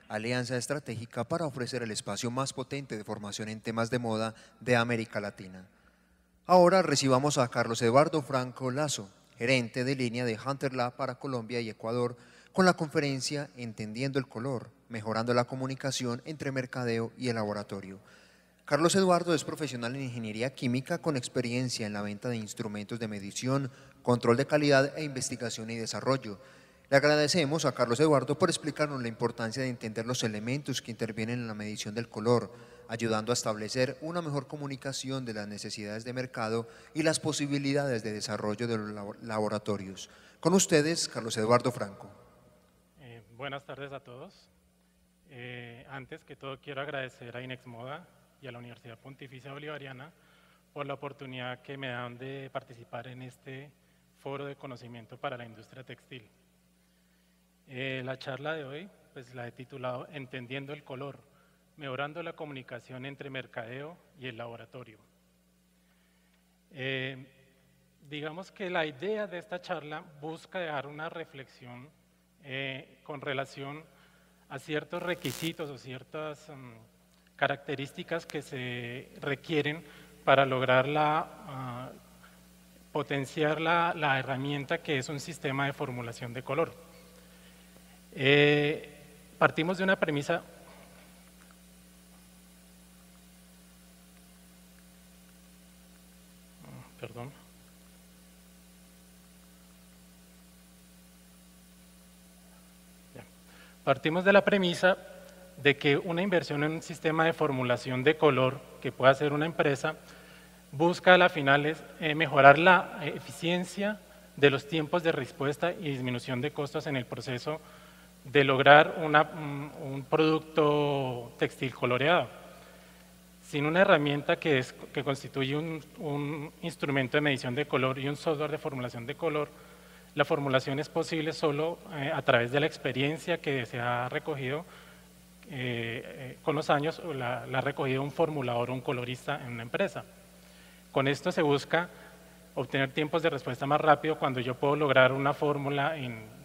alianza estratégica para ofrecer el espacio más potente de formación en temas de moda de América Latina. Ahora recibamos a Carlos Eduardo Franco Lazo, gerente de línea de Hunter Lab para Colombia y Ecuador, con la conferencia Entendiendo el color, mejorando la comunicación entre mercadeo y el laboratorio. Carlos Eduardo es profesional en ingeniería química con experiencia en la venta de instrumentos de medición, control de calidad e investigación y desarrollo. Le agradecemos a Carlos Eduardo por explicarnos la importancia de entender los elementos que intervienen en la medición del color, ayudando a establecer una mejor comunicación de las necesidades de mercado y las posibilidades de desarrollo de los laboratorios. Con ustedes, Carlos Eduardo Franco. Buenas tardes a todos. Antes que todo quiero agradecer a Inexmoda y a la Universidad Pontificia Bolivariana por la oportunidad que me dan de participar en este foro de conocimiento para la industria textil. La charla de hoy pues la he titulado Entendiendo el color, mejorando la comunicación entre mercadeo y el laboratorio. Digamos que la idea de esta charla busca dejar una reflexión con relación a ciertos requisitos o ciertas características que se requieren para lograr potenciar la herramienta que es un sistema de formulación de color. Partimos de una premisa perdón. Partimos de la premisa de que una inversión en un sistema de formulación de color que pueda hacer una empresa busca a la final mejorar la eficiencia de los tiempos de respuesta y disminución de costos en el proceso de lograr un producto textil coloreado. Sin una herramienta que constituye un instrumento de medición de color y un software de formulación de color, la formulación es posible solo a través de la experiencia que se ha recogido con los años, la ha recogido un formulador o un colorista en una empresa. Con esto se busca obtener tiempos de respuesta más rápido cuando yo puedo lograr una fórmula en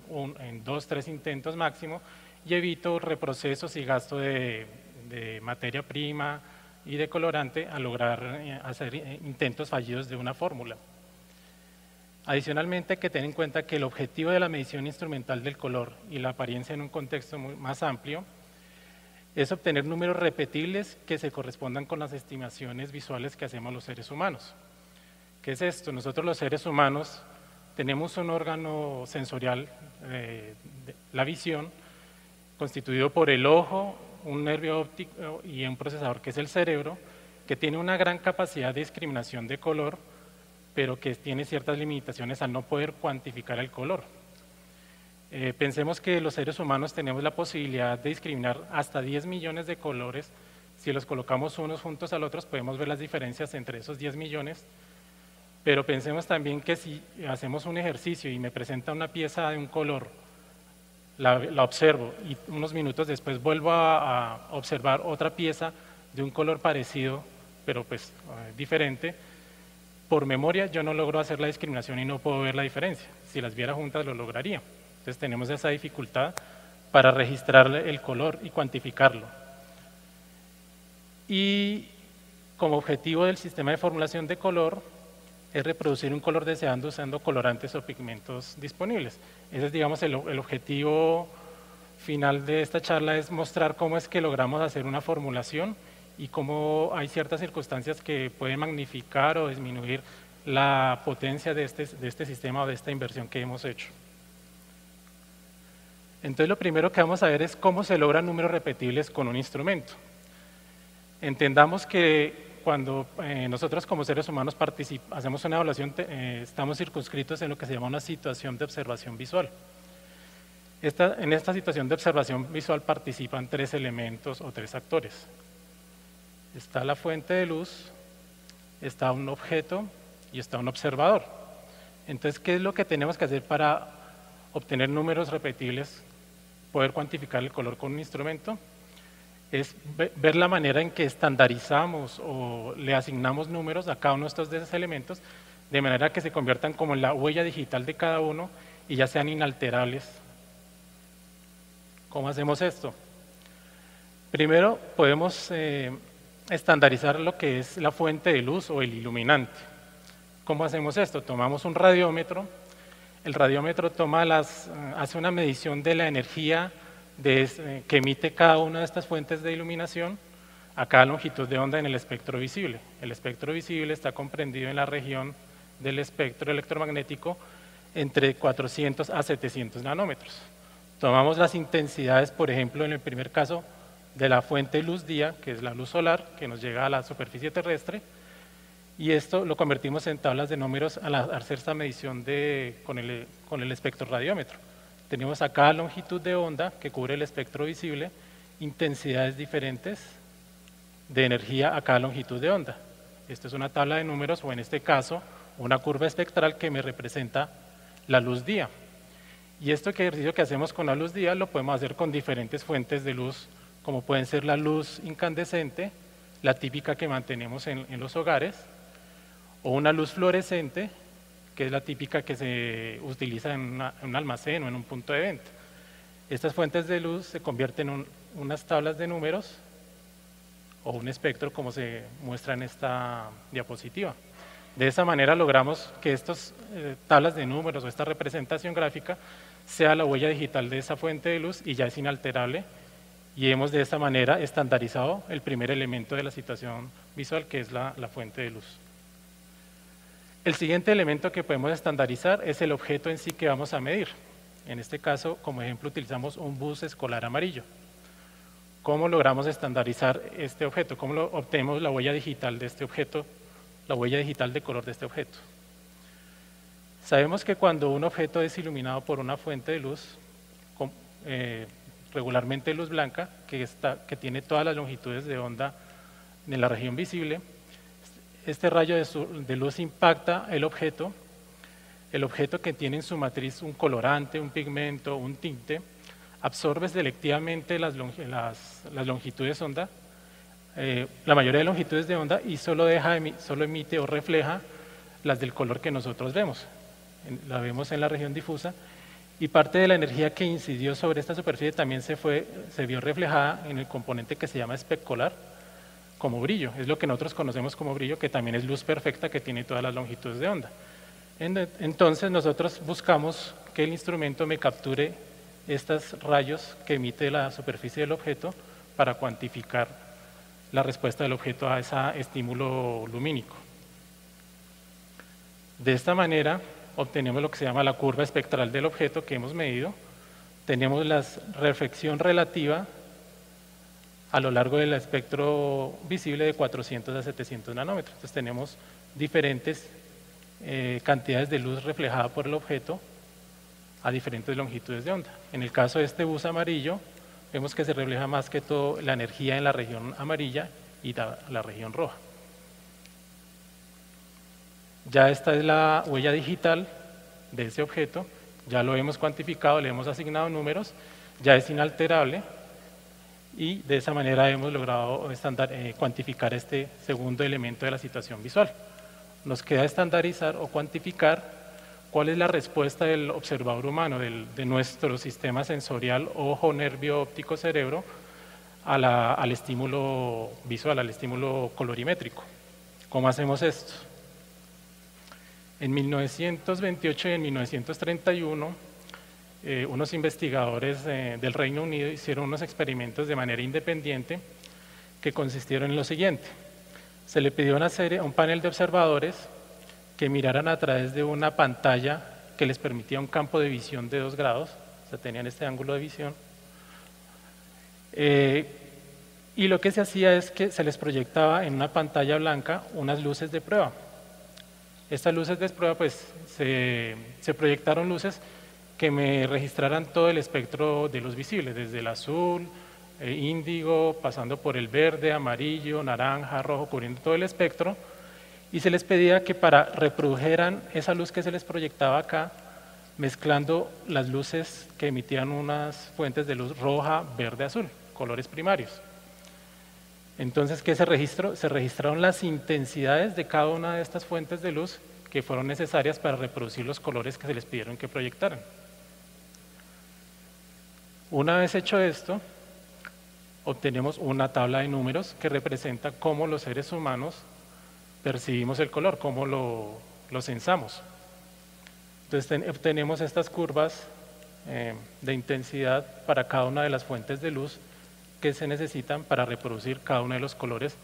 2 o 3 intentos máximo y evito reprocesos y gasto de materia prima y de colorante a lograr hacer intentos fallidos de una fórmula. Adicionalmente, hay que tener en cuenta que el objetivo de la medición instrumental del color y la apariencia en un contexto más amplio es obtener números repetibles que se correspondan con las estimaciones visuales que hacemos los seres humanos. ¿Qué es esto? Nosotros los seres humanos tenemos un órgano sensorial, la visión, constituido por el ojo, un nervio óptico y un procesador que es el cerebro, que tiene una gran capacidad de discriminación de color, pero que tiene ciertas limitaciones al no poder cuantificar el color. Pensemos que los seres humanos tenemos la posibilidad de discriminar hasta 10 millones de colores. Si los colocamos unos juntos a los otros, podemos ver las diferencias entre esos 10 millones. Pero pensemos también que si hacemos un ejercicio y me presenta una pieza de un color, la observo y unos minutos después vuelvo a observar otra pieza de un color parecido, pero pues diferente, por memoria yo no logro hacer la discriminación y no puedo ver la diferencia. Si las viera juntas lo lograría. Entonces tenemos esa dificultad para registrar el color y cuantificarlo. Y como objetivo del sistema de formulación de color es reproducir un color deseado usando colorantes o pigmentos disponibles. Ese es, digamos, el objetivo final de esta charla, es mostrar cómo es que logramos hacer una formulación y cómo hay ciertas circunstancias que pueden magnificar o disminuir la potencia de este sistema o de esta inversión que hemos hecho. Entonces lo primero que vamos a ver es cómo se logran números repetibles con un instrumento. Entendamos que cuando nosotros como seres humanos hacemos una evaluación, estamos circunscritos en lo que se llama una situación de observación visual. En esta situación de observación visual participan 3 elementos o 3 actores. Está la fuente de luz, está un objeto y está un observador. Entonces, ¿qué es lo que tenemos que hacer para obtener números repetibles, poder cuantificar el color con un instrumento? Es ver la manera en que estandarizamos o le asignamos números a cada uno de estos 10 elementos, de manera que se conviertan como en la huella digital de cada uno y ya sean inalterables. ¿Cómo hacemos esto? Primero podemos estandarizar lo que es la fuente de luz o el iluminante. ¿Cómo hacemos esto? Tomamos un radiómetro, el radiómetro hace una medición de la energía que emite cada una de estas fuentes de iluminación a cada longitud de onda en el espectro visible. El espectro visible está comprendido en la región del espectro electromagnético entre 400 a 700 nanómetros. Tomamos las intensidades, por ejemplo, en el primer caso, de la fuente de luz día, que es la luz solar, que nos llega a la superficie terrestre, y esto lo convertimos en tablas de números al hacer esta medición con el espectroradiómetro. Tenemos a cada longitud de onda que cubre el espectro visible, intensidades diferentes de energía a cada longitud de onda. Esto es una tabla de números, o en este caso, una curva espectral que me representa la luz día. Y este ejercicio que hacemos con la luz día lo podemos hacer con diferentes fuentes de luz, como pueden ser la luz incandescente, la típica que mantenemos en los hogares, o una luz fluorescente, que es la típica que se utiliza en un almacén o en un punto de venta. Estas fuentes de luz se convierten en unas tablas de números o un espectro, como se muestra en esta diapositiva. De esa manera logramos que estas tablas de números o esta representación gráfica sea la huella digital de esa fuente de luz y ya es inalterable, y hemos de esta manera estandarizado el primer elemento de la situación visual, que es la fuente de luz. El siguiente elemento que podemos estandarizar es el objeto en sí que vamos a medir. En este caso, como ejemplo, utilizamos un bus escolar amarillo. ¿Cómo logramos estandarizar este objeto? ¿Cómo obtenemos la huella digital de este objeto, la huella digital de color de este objeto? Sabemos que cuando un objeto es iluminado por una fuente de luz, regularmente luz blanca, que tiene todas las longitudes de onda en la región visible, este rayo de luz impacta el objeto que tiene en su matriz un colorante, un pigmento, un tinte, absorbe selectivamente las longitudes de onda, la mayoría de longitudes de onda, y solo emite o refleja las del color que nosotros vemos. La vemos en la región difusa, y parte de la energía que incidió sobre esta superficie también se vio reflejada en el componente que se llama especular, como brillo. Es lo que nosotros conocemos como brillo, que también es luz perfecta, que tiene todas las longitudes de onda. Entonces nosotros buscamos que el instrumento me capture estos rayos que emite la superficie del objeto para cuantificar la respuesta del objeto a ese estímulo lumínico. De esta manera obtenemos lo que se llama la curva espectral del objeto que hemos medido. Tenemos la reflexión relativa a lo largo del espectro visible de 400 a 700 nanómetros. Entonces tenemos diferentes cantidades de luz reflejada por el objeto a diferentes longitudes de onda. En el caso de este bus amarillo, vemos que se refleja más que todo la energía en la región amarilla y la región roja. Ya esta es la huella digital de ese objeto, ya lo hemos cuantificado, le hemos asignado números, ya es inalterable, y de esa manera hemos logrado cuantificar este segundo elemento de la situación visual. Nos queda estandarizar o cuantificar cuál es la respuesta del observador humano, de nuestro sistema sensorial, ojo, nervio, óptico, cerebro, al estímulo visual, al estímulo colorimétrico. ¿Cómo hacemos esto? En 1928 y en 1931, unos investigadores del Reino Unido hicieron unos experimentos de manera independiente que consistieron en lo siguiente. Se le pidió a un panel de observadores que miraran a través de una pantalla que les permitía un campo de visión de 2 grados, o sea, tenían este ángulo de visión, y lo que se hacía es que se les proyectaba en una pantalla blanca unas luces de prueba. Estas luces de prueba, pues, se proyectaron luces que me registraran todo el espectro de luz visible, desde el azul, índigo, pasando por el verde, amarillo, naranja, rojo, cubriendo todo el espectro, y se les pedía que reprodujeran esa luz que se les proyectaba acá, mezclando las luces que emitían unas fuentes de luz roja, verde, azul, colores primarios. Entonces, ¿qué se registró? Se registraron las intensidades de cada una de estas fuentes de luz que fueron necesarias para reproducir los colores que se les pidieron que proyectaran. Una vez hecho esto, obtenemos una tabla de números que representa cómo los seres humanos percibimos el color, cómo lo sensamos. Entonces obtenemos estas curvas de intensidad para cada una de las fuentes de luz que se necesitan para reproducir cada uno de los colores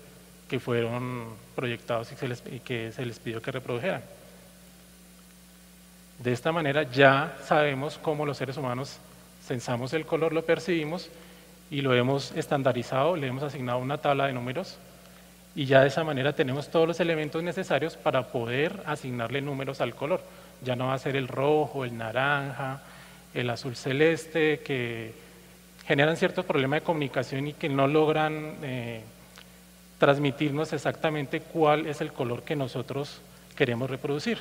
que fueron proyectados y que se les pidió que reprodujeran. De esta manera ya sabemos cómo los seres humanos sensamos el color, lo percibimos y lo hemos estandarizado, le hemos asignado una tabla de números y ya de esa manera tenemos todos los elementos necesarios para poder asignarle números al color. Ya no va a ser el rojo, el naranja, el azul celeste, que generan ciertos problemas de comunicación y que no logran transmitirnos exactamente cuál es el color que nosotros queremos reproducir.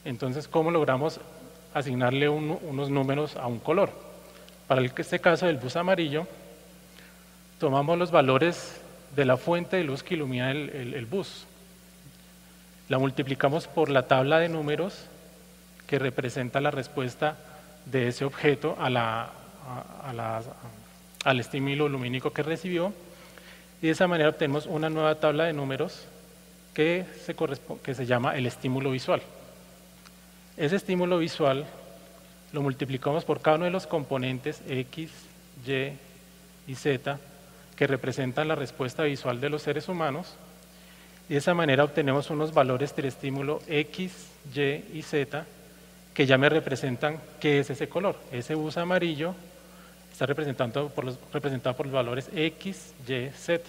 Entonces, ¿cómo logramos asignarle unos números a un color? Para este caso del bus amarillo, tomamos los valores de la fuente de luz que ilumina el bus. La multiplicamos por la tabla de números que representa la respuesta de ese objeto al estímulo lumínico que recibió, y de esa manera obtenemos una nueva tabla de números que se llama el estímulo visual. Ese estímulo visual lo multiplicamos por cada uno de los componentes X, Y y Z que representan la respuesta visual de los seres humanos, y de esa manera obtenemos unos valores del estímulo X, Y y Z que ya me representan qué es ese color. Ese bus amarillo está representado por los valores X, Y, Z.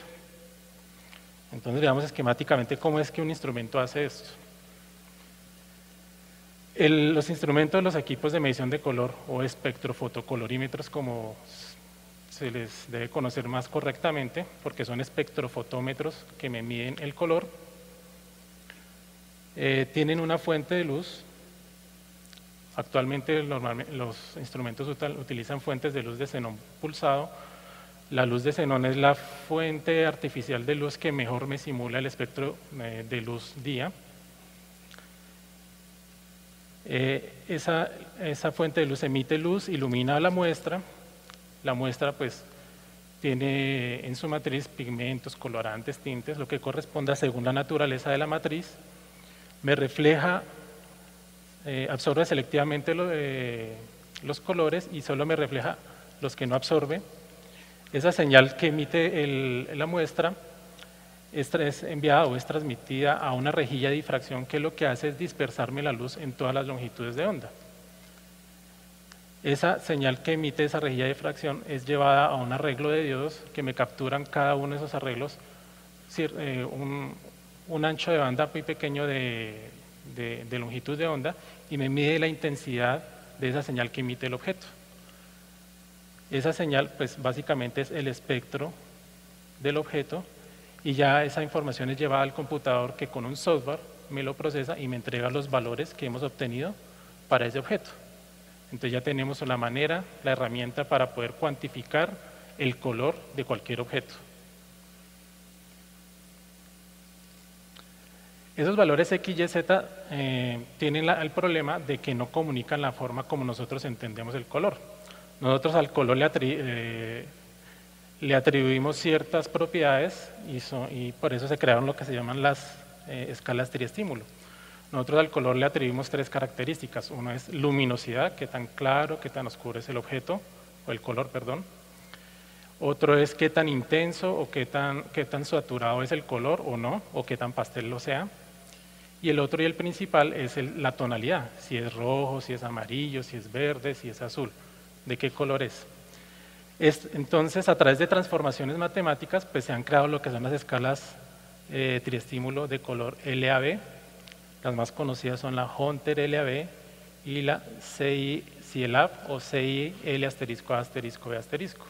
Entonces veamos esquemáticamente cómo es que un instrumento hace esto. Los instrumentos, los equipos de medición de color o espectrofotocolorímetros, como se les debe conocer más correctamente, porque son espectrofotómetros que me miden el color, tienen una fuente de luz. Actualmente los instrumentos utilizan fuentes de luz de xenón pulsado. La luz de xenón es la fuente artificial de luz que mejor me simula el espectro de luz día. Esa fuente de luz emite luz, ilumina la muestra. La muestra pues tiene en su matriz pigmentos, colorantes, tintes, lo que corresponda según la naturaleza de la matriz. Me refleja, absorbe selectivamente los colores y solo me refleja los que no absorbe. Esa señal que emite la muestra es enviada o es transmitida a una rejilla de difracción que lo que hace es dispersarme la luz en todas las longitudes de onda. Esa señal que emite esa rejilla de difracción es llevada a un arreglo de diodos que me capturan cada uno de esos arreglos un ancho de banda muy pequeño de longitud de onda y me mide la intensidad de esa señal que emite el objeto. Esa señal pues básicamente es el espectro del objeto y ya esa información es llevada al computador que con un software me lo procesa y me entrega los valores que hemos obtenido para ese objeto. Entonces ya tenemos la manera, la herramienta para poder cuantificar el color de cualquier objeto. Esos valores X, Y, Z tienen el problema de que no comunican la forma como nosotros entendemos el color. Nosotros al color le atribuimos ciertas propiedades y por eso se crearon lo que se llaman las escalas triestímulo. Nosotros al color le atribuimos tres características. Uno es luminosidad, qué tan claro, qué tan oscuro es el objeto, o el color, perdón. Otro es qué tan intenso o qué tan saturado es el color o no, o qué tan pastel lo sea. Y el otro y el principal es la tonalidad, si es rojo, si es amarillo, si es verde, si es azul, de qué color es. Entonces, a través de transformaciones matemáticas, pues se han creado lo que son las escalas triestímulo de color LAB. Las más conocidas son la Hunter LAB y la CI-CIELAB o CI-L asterisco A asterisco B asterisco.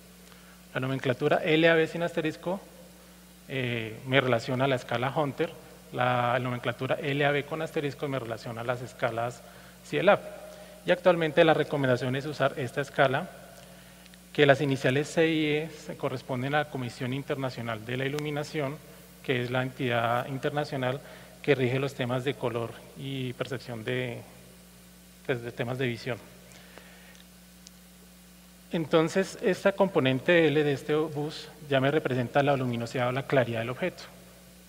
La nomenclatura LAB sin asterisco me relaciona a la escala Hunter, la nomenclatura LAB con asterisco me relaciona a las escalas CIELAB. Y actualmente la recomendación es usar esta escala, que las iniciales CIE se corresponden a la Comisión Internacional de la Iluminación, que es la entidad internacional que rige los temas de color y percepción de temas de visión. Entonces, esta componente L de este bus ya me representa la luminosidad o la claridad del objeto.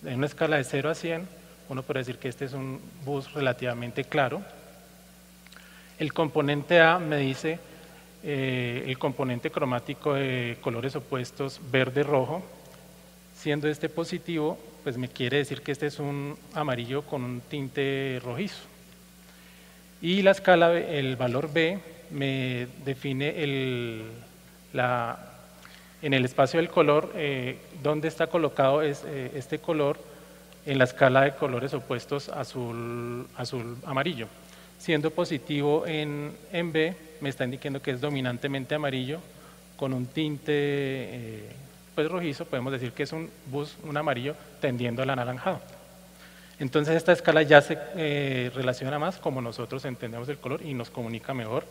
En una escala de 0 a 100, uno puede decir que este es un bus relativamente claro. El componente A me dice el componente cromático de colores opuestos verde-rojo. Siendo este positivo, pues me quiere decir que este es un amarillo con un tinte rojizo. Y la escala, el valor B, me define en el espacio del color dónde está colocado este color en la escala de colores opuestos azul-amarillo. Siendo positivo en B, me está indicando que es dominantemente amarillo con un tinte pues rojizo. Podemos decir que es un amarillo tendiendo al anaranjado. Entonces esta escala ya se relaciona más como nosotros entendemos el color y nos comunica mejor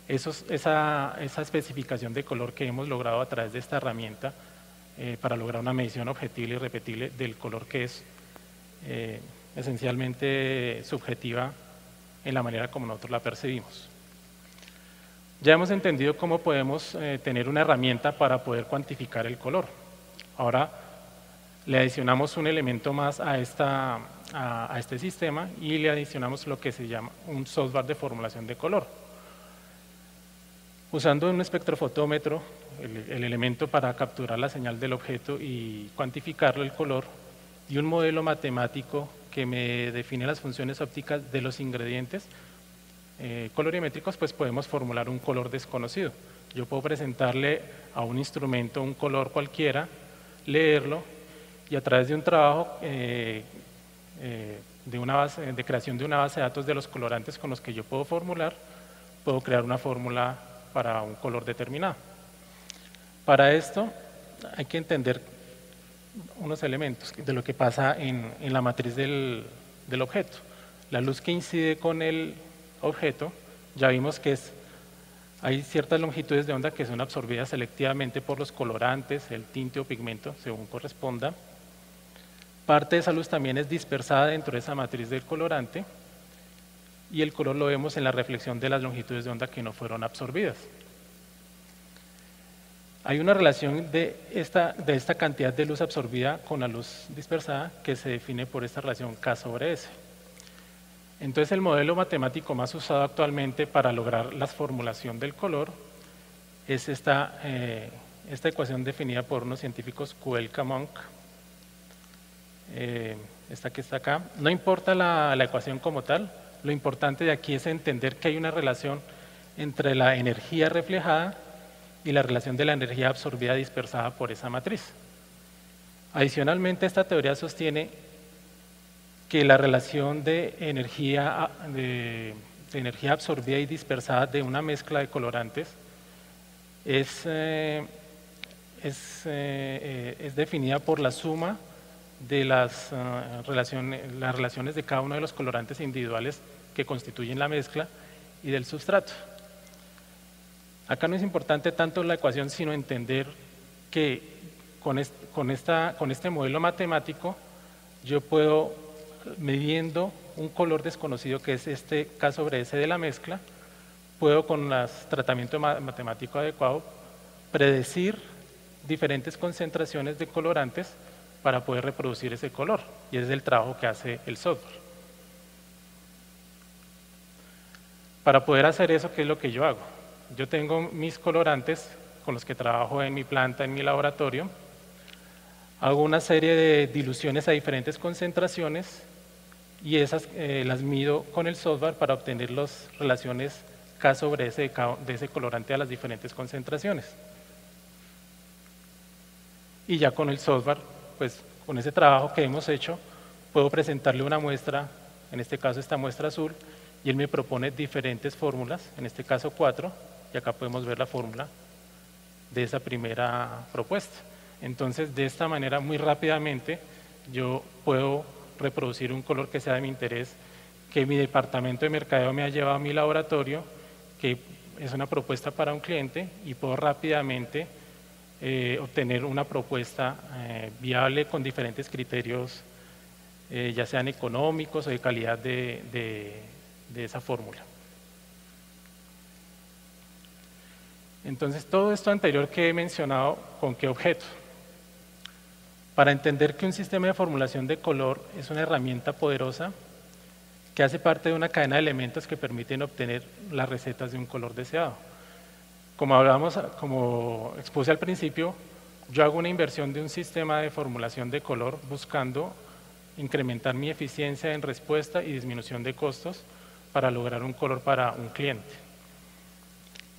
esa especificación de color que hemos logrado a través de esta herramienta para lograr una medición objetible y repetible del color, que es esencialmente subjetiva en la manera como nosotros la percibimos. Ya hemos entendido cómo podemos tener una herramienta para poder cuantificar el color. Ahora le adicionamos un elemento más a este sistema y le adicionamos lo que se llama un software de formulación de color. Usando un espectrofotómetro, el elemento para capturar la señal del objeto y cuantificarlo el color, y un modelo matemático que me define las funciones ópticas de los ingredientes colorimétricos, pues podemos formular un color desconocido. Yo puedo presentarle a un instrumento un color cualquiera, leerlo, y a través de un trabajo de creación de una base de datos de los colorantes con los que yo puedo formular, puedo crear una fórmula para un color determinado. Para esto hay que entender unos elementos de lo que pasa en la matriz del objeto. La luz que incide con el objeto, ya vimos que hay ciertas longitudes de onda que son absorbidas selectivamente por los colorantes, el tinte o pigmento, según corresponda. Parte de esa luz también es dispersada dentro de esa matriz del colorante, y el color lo vemos en la reflexión de las longitudes de onda que no fueron absorbidas. Hay una relación de esta cantidad de luz absorbida con la luz dispersada que se define por esta relación K sobre S. Entonces el modelo matemático más usado actualmente para lograr la formulación del color es esta ecuación definida por unos científicos Kuelka-Monk, esta que está acá. No importa la ecuación como tal, lo importante de aquí es entender que hay una relación entre la energía reflejada y la relación de la energía absorbida dispersada por esa matriz. Adicionalmente, esta teoría sostiene que la relación de energía absorbida y dispersada de una mezcla de colorantes es definida por la suma de las relaciones de cada uno de los colorantes individuales que constituyen la mezcla y del sustrato. Acá no es importante tanto la ecuación, sino entender que con este modelo matemático yo puedo, midiendo un color desconocido que es este K sobre S de la mezcla, puedo con el tratamiento matemático adecuado predecir diferentes concentraciones de colorantes para poder reproducir ese color, y ese es el trabajo que hace el software. Para poder hacer eso, ¿qué es lo que yo hago? Yo tengo mis colorantes con los que trabajo en mi planta, en mi laboratorio, hago una serie de diluciones a diferentes concentraciones y esas las mido con el software para obtener las relaciones K sobre S de ese colorante a las diferentes concentraciones. Y ya con el software, pues con ese trabajo que hemos hecho, puedo presentarle una muestra, en este caso esta muestra azul, y él me propone diferentes fórmulas, en este caso 4, y acá podemos ver la fórmula de esa primera propuesta. Entonces, de esta manera, muy rápidamente, yo puedo reproducir un color que sea de mi interés, que mi departamento de mercadeo me ha llevado a mi laboratorio, que es una propuesta para un cliente, y puedo rápidamente obtener una propuesta viable con diferentes criterios, ya sean económicos o de calidad de esa fórmula. Entonces, todo esto anterior que he mencionado, ¿con qué objeto? Para entender que un sistema de formulación de color es una herramienta poderosa que hace parte de una cadena de elementos que permiten obtener las recetas de un color deseado. Como expuse al principio, yo hago una inversión de un sistema de formulación de color buscando incrementar mi eficiencia en respuesta y disminución de costos para lograr un color para un cliente.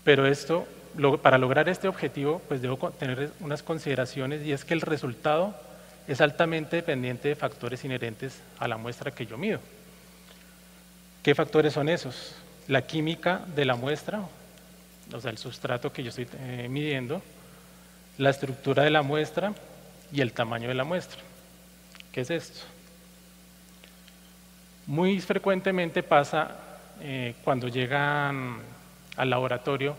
Pero para lograr este objetivo, pues debo tener unas consideraciones, y es que el resultado es altamente dependiente de factores inherentes a la muestra que yo mido. ¿Qué factores son esos? La química de la muestra, o sea, el sustrato que yo estoy midiendo, la estructura de la muestra y el tamaño de la muestra. ¿Qué es esto? Muy frecuentemente pasa cuando llegan al laboratorio,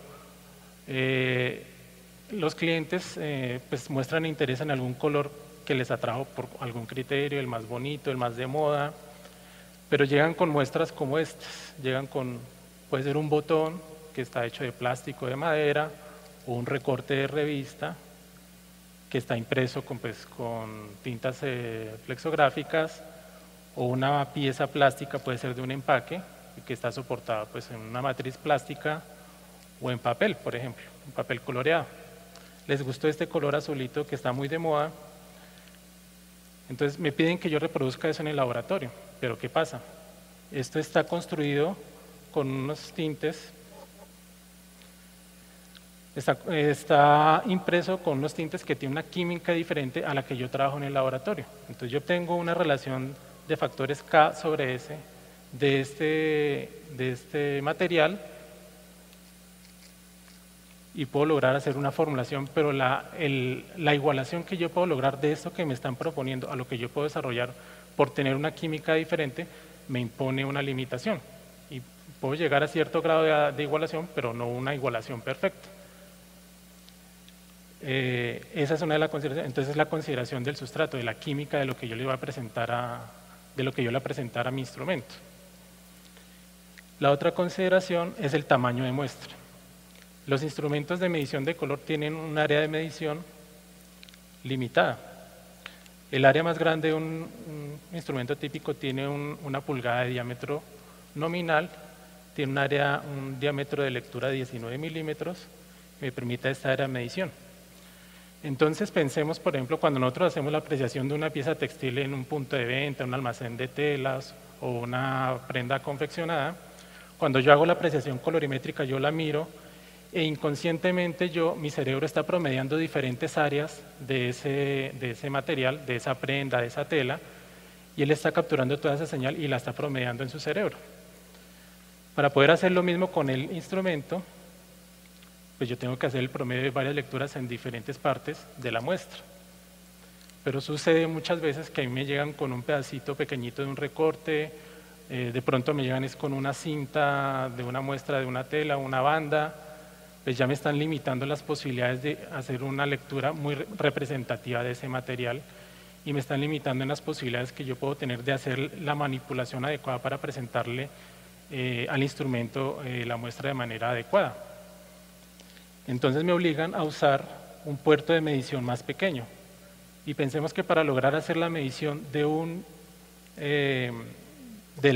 los clientes pues muestran interés en algún color que les atrajo por algún criterio, el más bonito, el más de moda, pero llegan con muestras como estas, puede ser un botón que está hecho de plástico, de madera, o un recorte de revista que está impreso con tintas flexográficas, o una pieza plástica, puede ser de un empaque, que está soportada pues en una matriz plástica o en papel, por ejemplo, un papel coloreado. Les gustó este color azulito que está muy de moda, entonces me piden que yo reproduzca eso en el laboratorio. Pero ¿qué pasa? Esto está construido con unos tintes, está impreso con unos tintes que tienen una química diferente a la que yo trabajo en el laboratorio. Entonces yo tengo una relación de factores K sobre S de este material, y puedo lograr hacer una formulación, pero la igualación que yo puedo lograr de esto que me están proponiendo a lo que yo puedo desarrollar por tener una química diferente, me impone una limitación. Y puedo llegar a cierto grado de igualación, pero no una igualación perfecta. Esa es una de las consideraciones. Entonces, la consideración del sustrato, de la química de lo que yo le iba a presentar a mi instrumento. La otra consideración es el tamaño de muestra. Los instrumentos de medición de color tienen un área de medición limitada. El área más grande de un instrumento típico tiene una pulgada de diámetro nominal, tiene un diámetro de lectura de 19 milímetros, que me permite esta área de medición. Entonces pensemos, por ejemplo, cuando nosotros hacemos la apreciación de una pieza textil en un punto de venta, un almacén de telas o una prenda confeccionada, cuando yo hago la apreciación colorimétrica, yo la miro, e inconscientemente mi cerebro está promediando diferentes áreas de ese material, de esa prenda, de esa tela, y él está capturando toda esa señal y la está promediando en su cerebro. Para poder hacer lo mismo con el instrumento, pues yo tengo que hacer el promedio de varias lecturas en diferentes partes de la muestra. Pero sucede muchas veces que a mí me llegan con un pedacito pequeñito de un recorte, de pronto me llegan con una cinta de una muestra de una tela, una banda, pues ya me están limitando las posibilidades de hacer una lectura muy representativa de ese material, y me están limitando en las posibilidades que yo puedo tener de hacer la manipulación adecuada para presentarle al instrumento la muestra de manera adecuada. Entonces me obligan a usar un puerto de medición más pequeño, y pensemos que para lograr hacer la medición del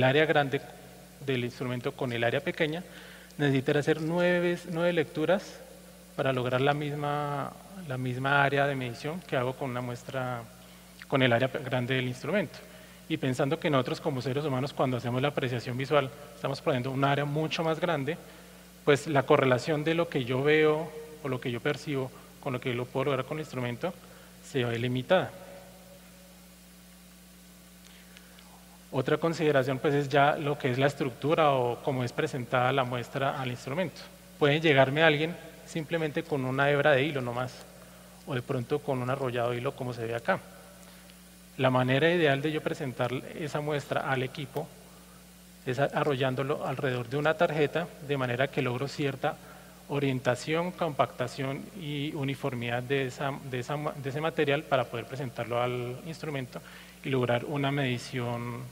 área grande del instrumento con el área pequeña, necesitaré hacer 9 lecturas para lograr la misma área de medición que hago con una muestra con el área grande del instrumento. Y pensando que nosotros como seres humanos, cuando hacemos la apreciación visual, estamos poniendo un área mucho más grande, pues la correlación de lo que yo veo o lo que yo percibo con lo que yo lo puedo lograr con el instrumento se ve limitada. Otra consideración pues es ya lo que es la estructura o cómo es presentada la muestra al instrumento. Puede llegarme alguien simplemente con una hebra de hilo nomás, o de pronto con un arrollado de hilo como se ve acá. La manera ideal de yo presentar esa muestra al equipo es arrollándolo alrededor de una tarjeta, de manera que logro cierta orientación, compactación y uniformidad de ese material para poder presentarlo al instrumento y lograr una medición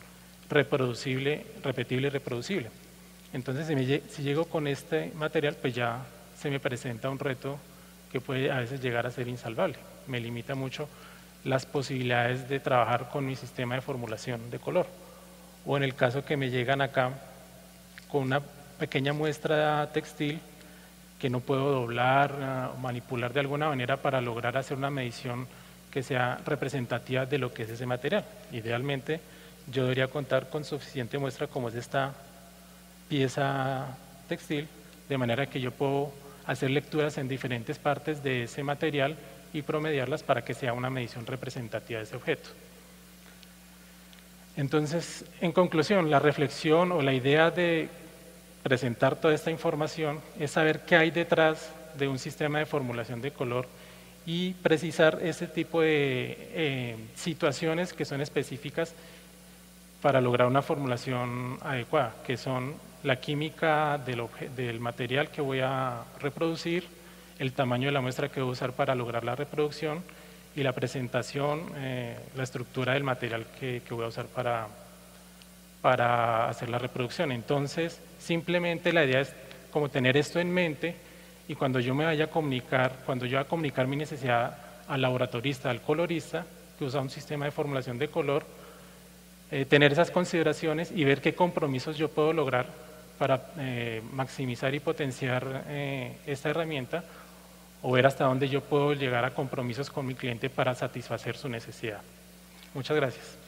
repetible y reproducible. Entonces, si llego con este material, pues ya se me presenta un reto que puede a veces llegar a ser insalvable. Me limita mucho las posibilidades de trabajar con mi sistema de formulación de color. O en el caso que me llegan acá con una pequeña muestra textil que no puedo doblar o manipular de alguna manera para lograr hacer una medición que sea representativa de lo que es ese material. Idealmente, yo debería contar con suficiente muestra como es esta pieza textil, de manera que yo puedo hacer lecturas en diferentes partes de ese material y promediarlas para que sea una medición representativa de ese objeto. Entonces, en conclusión, la reflexión o la idea de presentar toda esta información es saber qué hay detrás de un sistema de formulación de color y precisar ese tipo de situaciones que son específicas para lograr una formulación adecuada, que son la química del material que voy a reproducir, el tamaño de la muestra que voy a usar para lograr la reproducción y la presentación, la estructura del material que voy a usar para hacer la reproducción. Entonces, simplemente la idea es como tener esto en mente y cuando yo me vaya a comunicar, cuando yo voy a comunicar mi necesidad al laboratorista, al colorista, que usa un sistema de formulación de color, tener esas consideraciones y ver qué compromisos yo puedo lograr para maximizar y potenciar esta herramienta o ver hasta dónde yo puedo llegar a compromisos con mi cliente para satisfacer su necesidad. Muchas gracias.